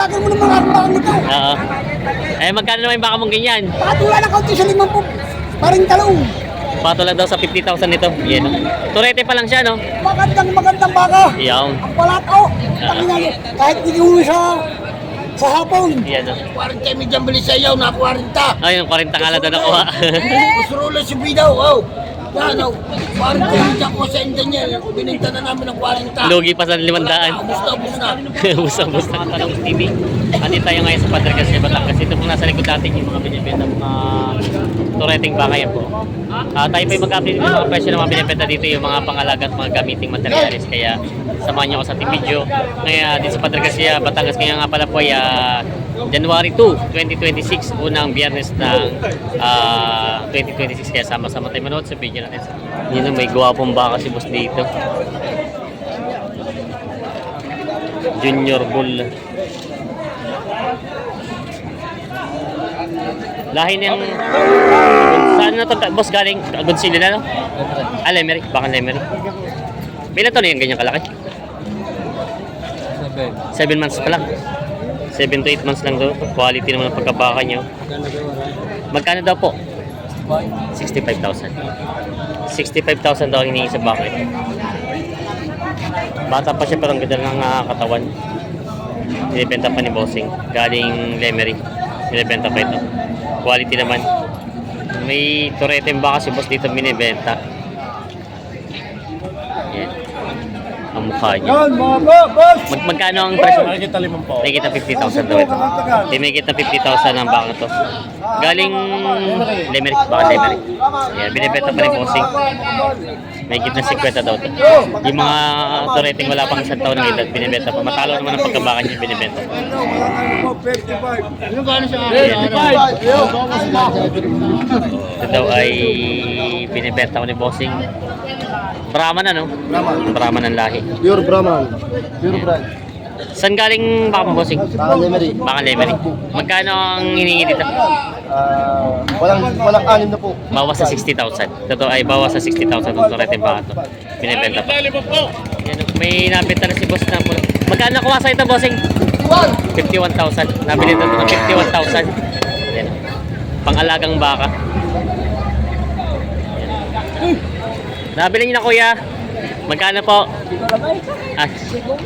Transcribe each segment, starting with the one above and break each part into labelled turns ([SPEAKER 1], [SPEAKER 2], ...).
[SPEAKER 1] Bakit mo naman ang bakang ito?
[SPEAKER 2] Oo. Eh, magkano naman yung baka mong ganyan?
[SPEAKER 1] Patula na kaunti sa 5 po. Paring talong.
[SPEAKER 2] Patulad daw sa 50,000 nito. Yan. Turete pa lang siya, no?
[SPEAKER 1] Magandang baka.
[SPEAKER 2] Yan.
[SPEAKER 1] Ang palataw. Kahit hindi uwi sa hapon.
[SPEAKER 2] Yan.
[SPEAKER 3] 40 medyang beli sa iyo na 40.
[SPEAKER 2] Ay, yung 40 nga lang doon nakuha.
[SPEAKER 3] Kusurulo si Bidaw, oh. Yan, oh. 40 medyang ko sa indan niya. Bininta na namin ng 40.
[SPEAKER 2] Lugi pa sa 500.
[SPEAKER 3] Ubus na.
[SPEAKER 2] Ubus na Talong TV. Andi tayo ngayon sa Padragas de Batangas. Ito pong nasa likod natin yung mga binibenta mga tureteng baka yan po. Tayo pa yung mag-update yung mga presyo ng mga binibenta dito, yung mga pangalaga at mga gamiting materialis. Kaya samahan niyo ako sa ating video. Ngayon dito sa Padragas de Batangas. Kaya nga pala po ay January 2, 2026. Unang biyernes ng 2026. Kaya sama-sama tayo manood sa video natin. Yun may guwapong baka si boss dito. Junior Bull. Lahi niyang saan na to boss galing? Godzilla na no? Lemery, baka Lemery. Bila to na yung ganyan kalaki? 7 months pa lang. 7 to 8 months lang daw. Quality naman ang pagkabaka niyo. Magkano daw po? 65,000. 65,000 daw ang hinihingi sa baka ito. Bata pa siya pero ang ganda ng katawan. Binibenta pa ni Bossing. Galing Lemery. Binibenta pa ito. Quality naman. May turete baka si boss dito binibenta. Yan. Ang mukha niya.
[SPEAKER 1] Yan mga boss.
[SPEAKER 2] Magkano ang presyo?
[SPEAKER 3] Nakikita 5 po.
[SPEAKER 2] May kita 50,000 daw ito. May kita 50,000 ang baka to. Galing Lemery. Baka Lemery. Yan. Binibenta pa ni Bossing. May kita 50 daw ito. Yung mga tureteng wala pang isang taon ng edad, binibenta pa. Matalo naman ang pagkabaka niya, binibenta pa.
[SPEAKER 3] Ano gano'n siya?
[SPEAKER 2] Ito daw ay binibenta ko ni Bossing. Brahman ano? Brahman ang lahi.
[SPEAKER 3] Pure Brahman. Pure brand.
[SPEAKER 2] Saan galing baka mo, Bossing?
[SPEAKER 3] Lemery.
[SPEAKER 2] Baka Lemery. Magkano ang hiningi dito?
[SPEAKER 3] Walang anim na po.
[SPEAKER 2] Bawas sa 60,000. Ito ay bawas sa 60,000 itong tureteng baka to. Binibenta pa. Yan, may nabenta na si boss na mula. Magkano nakuha sa ito, Bossing? 51,000. Nabili ito ng 51,000. Yan. Pang-alagang baka. Yan. Nabili niyo na, kuya. Magkano po?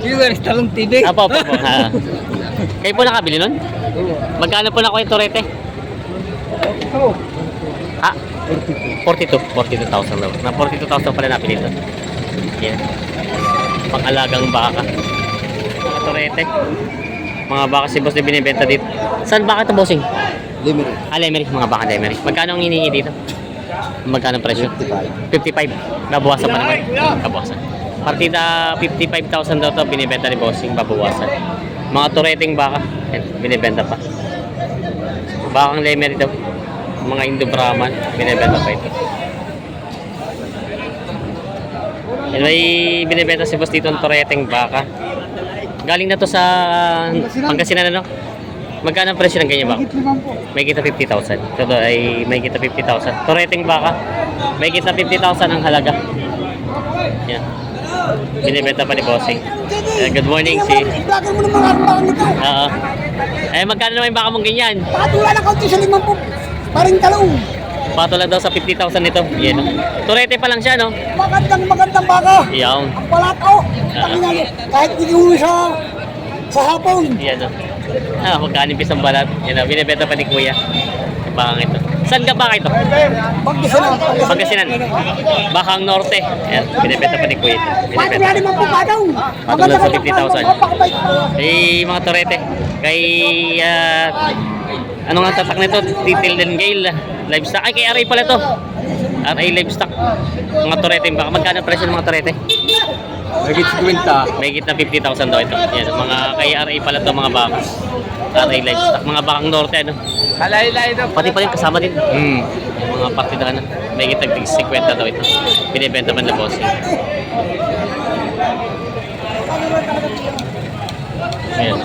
[SPEAKER 1] Viewers, Talong TV.
[SPEAKER 2] Apo. Kayo po nakabili nun? Magkano po na kuya turete? Ha? 42,000 daw. Na 42,000 pala nabili ito. Yan. Pang-alagang baka. Mga turete. Mga baka si boss na binibenta dito. Saan baka ito, Bossing?
[SPEAKER 3] Lemery.
[SPEAKER 2] Lemery. Mga baka Lemery. Magkano ang hinihingi dito? Magkano ang presyo? 55. Nabawasan pa naman. Nabawasan. Partida 55,000 daw ito. Binibenta ni Bossing. Babawasan. Mga tureteng baka. Yan. Binibenta pa. Bakang Lemery daw. Mga Indo-Brahman. Binibenta pa ito. Yan, may binibenta si boss dito ang tureteng baka. Galing na to sa Pangasinan ano? Magkano ang presyo ng ganyan baka? May kita 50,000. Ito ay may kita 50,000. Tureteng baka. May kita 50,000 ang halaga. Yan. Binibenta pa ni Bossing. Good morning, si.
[SPEAKER 1] Bakit mo naman ang bakang ito?
[SPEAKER 2] Oo. Eh, magkano naman yung baka mong ganyan?
[SPEAKER 1] Patula na kaunti sa 5 po. Paring talong.
[SPEAKER 2] Patulad daw sa 50,000 nito. Yan. Turete pa lang siya, no?
[SPEAKER 1] Magandang baka.
[SPEAKER 2] Yan.
[SPEAKER 1] Ang palataw. Kahit hindi uwi sa hapon.
[SPEAKER 2] Yan, no? Magkano pisang balat. Yan, no? Binibenta pa ni Kuya. Yung bakang ito. Saan ka baka ito? Pangasinan. Bakang Norte. Yan. Binibenta pa ni Kuya ito. Binibenta.
[SPEAKER 1] Patula 5 po padaw.
[SPEAKER 2] Patulad sa 50,000. Eh, mga turete. Kay, ano nga tatak nito? Detail and Gale. Livestock. Ay, kay Aray pala to. Aray Livestock. Mga turete. Baka magkano ang presyo ng mga turete? May git na 50,000 daw ito. Yan. Mga kay Aray pala to mga baka. Aray Livestock. Mga bakang Norte. Ano?
[SPEAKER 3] Kalay-lay na.
[SPEAKER 2] Pati pa rin kasama din. Yung mga partida na. May git na 50 daw ito. Binibenta man na Bossing. Ayan.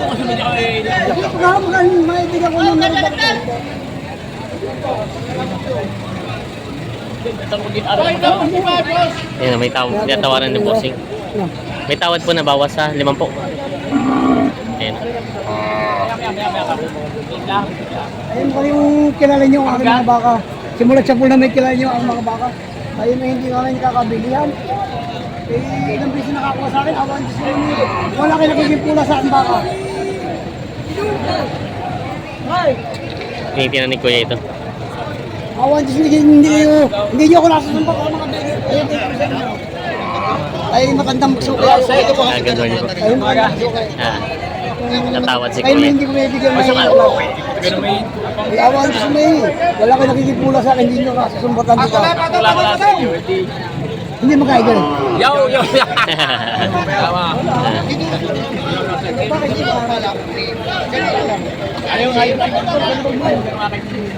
[SPEAKER 2] Ayan, may tawad. Tinatawaran ni Bossing. May tawad po na bawas sa 50. Ayan.
[SPEAKER 1] Ayun pa yung kilala nyo ang aking mga baka. Simulat sa pool na may kilala nyo ang mga baka. Ayun na hindi nga rin kakabilihan. Eh, ilang beses nakakuha sa akin, awan Diyos ko nyo. Wala kayo nagiging pula sa aking baka. Ay!
[SPEAKER 2] Tinitingnan ni Kuya ito.
[SPEAKER 1] Awan Diyos, hindi nyo ako nasusumpak ang mga bigay. Ayun, ay magandang suki.
[SPEAKER 2] Ganda niyo po.
[SPEAKER 1] Ayun, magandang suki.
[SPEAKER 2] Natawad si
[SPEAKER 1] Ayun,
[SPEAKER 2] Kuya.
[SPEAKER 1] hindi ko bibigyan ng ay, awan Diyos may. Wala kayo nagiging pula sa akin, hindi nyo nasusumbatan dito. Hindi magkaidol.
[SPEAKER 4] Yo. Tama.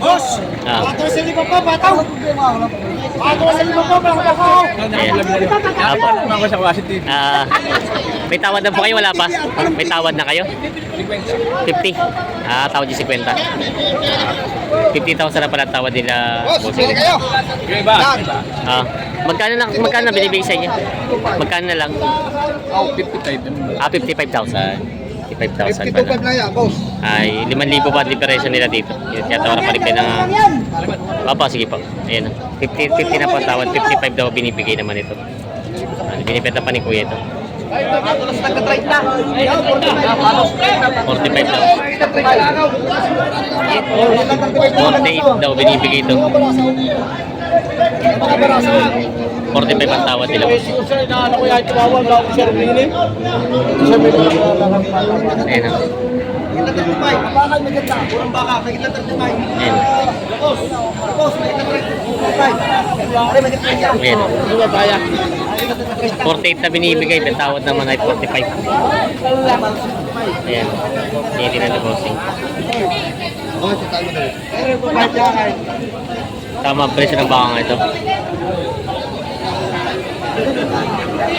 [SPEAKER 3] Boss!
[SPEAKER 2] Ah.
[SPEAKER 3] Pato sa lima pa, bataw! Pato sa lima pa, bataw!
[SPEAKER 2] Ayan. May tawad na po kayo, wala pa? May tawad na kayo? 50. Tawad yung 50. 50,000 na pala tawad nila.
[SPEAKER 3] Boss, sige kayo!
[SPEAKER 2] Magkano na binibigay sa inyo? Magkano na lang? 55,000. 55,000 pa na.
[SPEAKER 3] na yan, boss.
[SPEAKER 2] Ay, 5,000 pa diferensya nila dito. Tiyatawaran pa rin kayo ng... Papa, sige po. Ayan. 50 na po ang tawad. 55 daw binibigay naman ito. Binibenta pa ni Kuya ito. 45 daw. 48 daw binibigay ito. 45 ang tawad nila. Ayan o. Ayan. Ayan. 48 na binibigay, ang tawad naman ay 45. Ayan. Hindi na bossing. Tama ang presyo ng baka ito.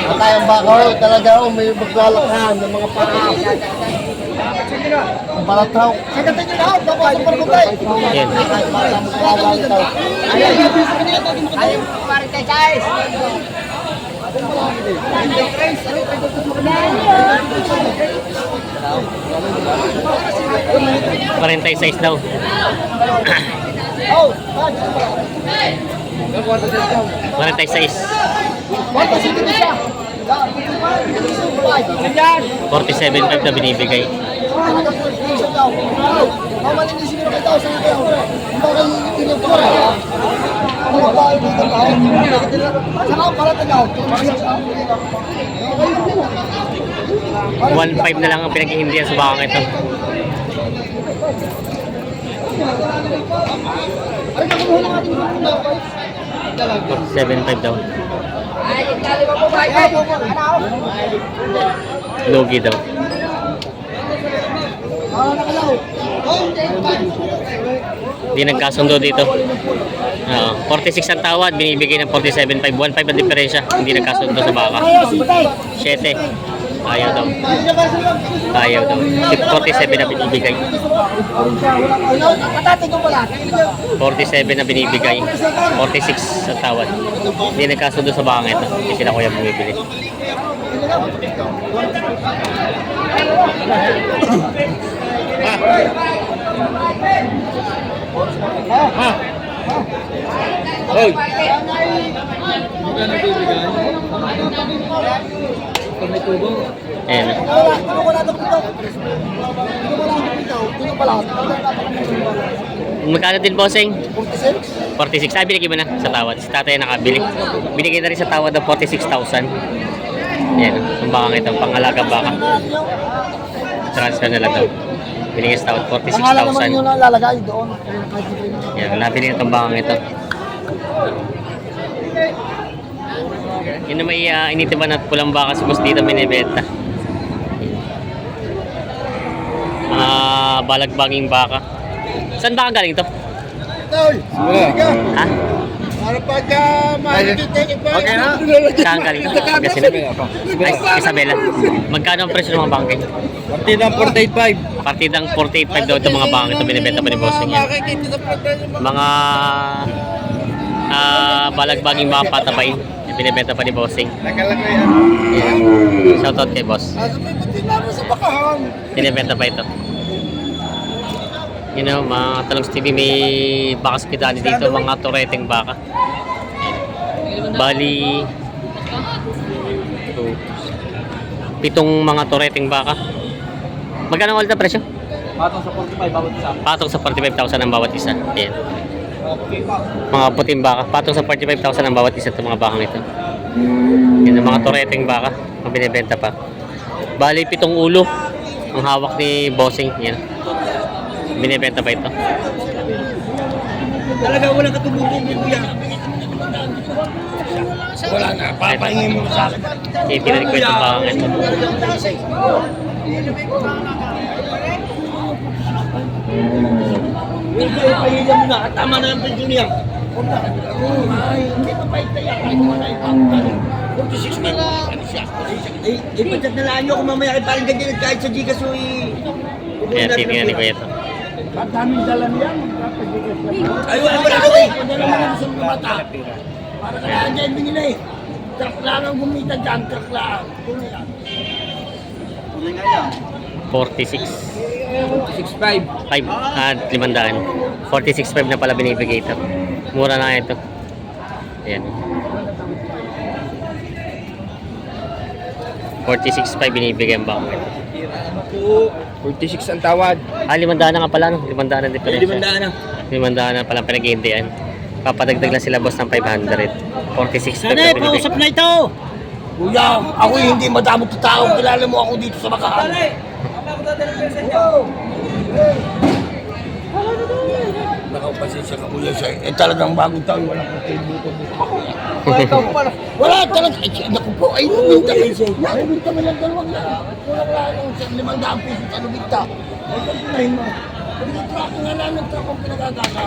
[SPEAKER 3] Matayang baka ho, talaga ho, may maglalakhan ng mga paa. Ang palataw. Sagatan nyo na ho, baka sa pagkutay.
[SPEAKER 2] Ayan.
[SPEAKER 3] Ayaw mo kumarin kay guys.
[SPEAKER 2] 46 daw. 46. 47.5 na binibigay.
[SPEAKER 3] Saka
[SPEAKER 2] 1.5 na lang ang pinaghihindihan sa bakang ito. $7.5 daw. Lugi daw. Hindi nagkasundo dito. 46 ang tawad, binibigay ng 47.5. 1.5 ang diferensya. Hindi nagkasundo sa baka. 7. Ayaw daw. Ayaw daw. 47 na binibigay. 47 na binibigay. 46 ang tawad. Hindi nagkasundo sa baka ito. Hindi sila kuya bumibili.
[SPEAKER 4] Hoy.
[SPEAKER 2] Ayan. Magkano din, bossing? 46. Ay, binigay mo na sa tawad. Si tatay nakabili. Binigay na rin sa tawad ng 46,000. Ayan. Ang bakang ito. Pangalagang baka. Transfer na lang daw. Binigay sa tawad 46,000.
[SPEAKER 1] lalagay doon.
[SPEAKER 2] Yan, nabili na itong bakang ito. Yun na may initiban at pulang baka sa boss dito binibenta. Balagbaging baka. Saan baka galing ito? Ha?
[SPEAKER 3] para pagka makikita pa.
[SPEAKER 4] Okay na?
[SPEAKER 2] Saan galing ito? Pangasinan? Ay, Isabela. Magkano ang presyo ng mga bangke?
[SPEAKER 4] Partidang 48.5.
[SPEAKER 2] Partidang 48.5 daw itong mga bangke ito binibenta pa ni bossing yan.
[SPEAKER 3] Makikita sa pagka
[SPEAKER 2] Mga balagbaging mga patabain yung binibenta pa ni bossing.
[SPEAKER 3] nakalagay yan.
[SPEAKER 2] Yeah. Shoutout kay boss.
[SPEAKER 3] Asa may pati namin sa bakahan.
[SPEAKER 2] Binibenta pa ito. You know, mga Talong TV may baka hospitality dito, mga tureteng baka. Bali, ito, 7 mga tureteng baka. Magkano ulit ang presyo?
[SPEAKER 4] Patong sa 45 bawat isa.
[SPEAKER 2] Patong sa 45,000 ang bawat isa. Ayan. Mga puting baka. Patong sa 45,000 ang bawat isa itong mga bakang ito. Yan ang mga tureteng baka. Ang binibenta pa. Bali, 7 ulo ang hawak ni Bossing. Yan. Binibenta pa ito.
[SPEAKER 3] Talaga walang katubong-tubong kuya. Wala na, papahingin mo sa akin.
[SPEAKER 2] Tinitin ko itong bakang ito.
[SPEAKER 3] Hindi kayo pahingin mo na, tama na ang presyo niya. Ay, hindi pa pa itaya. Kahit wala yung 46 man. Ano siya? Ipagtatnalaan nyo kung mamaya kayo parang ganyan at kahit sa Gcash o
[SPEAKER 2] Ayan, tinitin ko ito.
[SPEAKER 1] At daming dalan yan.
[SPEAKER 3] Ay, wala pa ako eh. Wala naman sa mga mata. Para kaya dyan din nila eh. Truck lang ang gumita dyan, truck lang.
[SPEAKER 2] 46.
[SPEAKER 4] 6.5.
[SPEAKER 2] 5 at 500. 46.5 na pala binibigay ito. Mura na ito. Ayan. 46.5 binibigay ang bako ito.
[SPEAKER 4] 46 ang tawad.
[SPEAKER 2] 500 na nga pala, no? 500 na diferensya.
[SPEAKER 3] 500
[SPEAKER 2] 500 na
[SPEAKER 3] na.
[SPEAKER 2] pala pinag-iindihan. Papadagdag lang sila boss ng 500. 46.5 na binibigay.
[SPEAKER 3] na ito! Kuya, ako hindi madamot na tao. Kilala mo ako dito sa Bakahan. Nakapasensya ka kuya siya. Eh talagang bagong taon, walang kontributo dito. Wala talaga. Ay, naku po, ay nabinta kayo siya. Nabinta mo lang 2 lang. Kulang lang sa 500 pesos sa nabinta. Ay, pagkunahin mo. Pag-truck nga lang ng truck ang pinagagaka.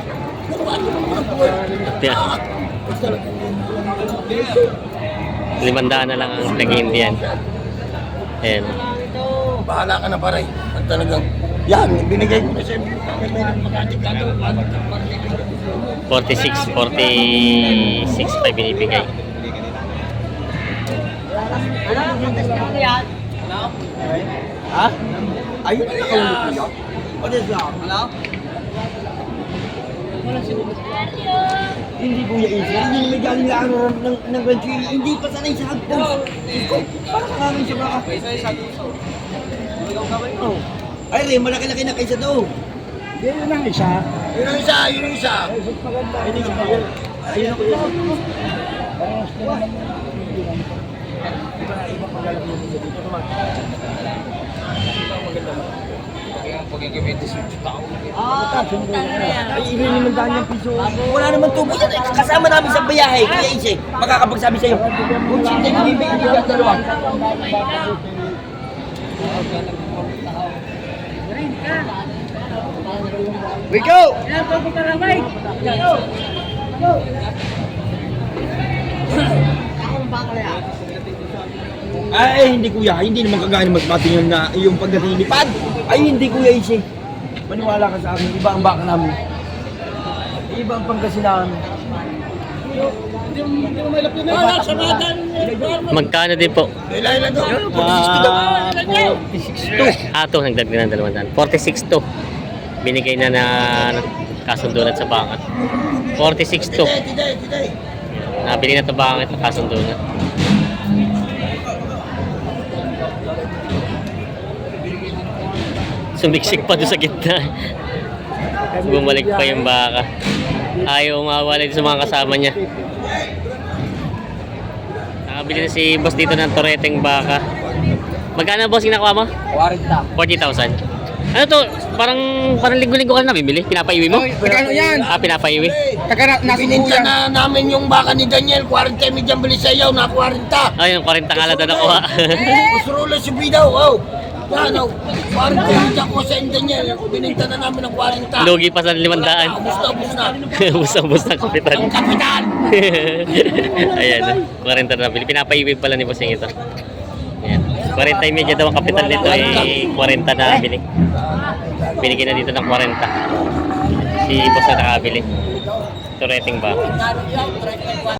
[SPEAKER 3] Nakuha mo mga buhay. Ay, talagang
[SPEAKER 2] 500 na lang ang pinag-iindihan. Ayan.
[SPEAKER 3] bahala ka na pare. At talagang, yan, binigay ko na siya. May magkatikado.
[SPEAKER 2] 46, 46 pa binibigay.
[SPEAKER 3] Ha? Ayun na nakaulit ko yan. What is that? Hello? Hindi kuya Isa, hindi naman galing lang ng rancho. Hindi pa sanay sa hagpos. Parang ka namin siya baka. Oh. Ay rin, malaki-laki na kaysa to.
[SPEAKER 1] Yun ang isa.
[SPEAKER 3] Yun ang isa, yun ang isa. Ayun ako yun. Ay, ibig naman daan yung piso. Wala naman tubo yan. Kasama namin sa biyahe. Kaya Isa, makakapagsabi sa'yo. Kung sinta yung bibig, hindi ka dalawa. We go! Ay, hindi kuya. Hindi naman kagaya ng magmatingin na yung pagdating ni Pad. Ay, hindi kuya Isi. Maniwala ka sa akin. Iba ang baka namin. Iba ang pangkasinan.
[SPEAKER 2] Magkano din po?
[SPEAKER 3] Ilan to? 46
[SPEAKER 2] Ato, nagdagdag ng 200. 46 to. Binigay na kasundo na sa bangat. 46 to.
[SPEAKER 3] Today.
[SPEAKER 2] Nabili na ito bangat at kasundo na. Sumiksik pa doon sa gitna. Bumalik pa yung baka. Ayaw umawala sa mga kasama niya. Nakabili na si boss dito ng tureteng baka. Magkano boss nakuha mo? 40,000. Ano to? Parang linggo-linggo ka na bibili? Pinapaiwi mo?
[SPEAKER 4] Magkano yan?
[SPEAKER 2] Pinapaiwi.
[SPEAKER 3] Bininta na namin yung baka ni Daniel. 40 medyan bili sa iyo na 40.
[SPEAKER 2] Ayun, 40 nga lang na nakuha.
[SPEAKER 3] Usurulo si Bidaw. Oh. Yan, 40 medyan ko sa Daniel. Bininta na namin ng 40.
[SPEAKER 2] Lugi pa sa 500.
[SPEAKER 3] Ubus na.
[SPEAKER 2] Ubus na kapitan.
[SPEAKER 3] Ang kapitan!
[SPEAKER 2] Ayan, 40 na bili. Pinapaiwi pala ni bossing ito. Ayan. 40 medyo daw ang kapital nito ay 40 na bili. Binigyan na dito ng 40. Si boss na nakabili. Tureteng ba?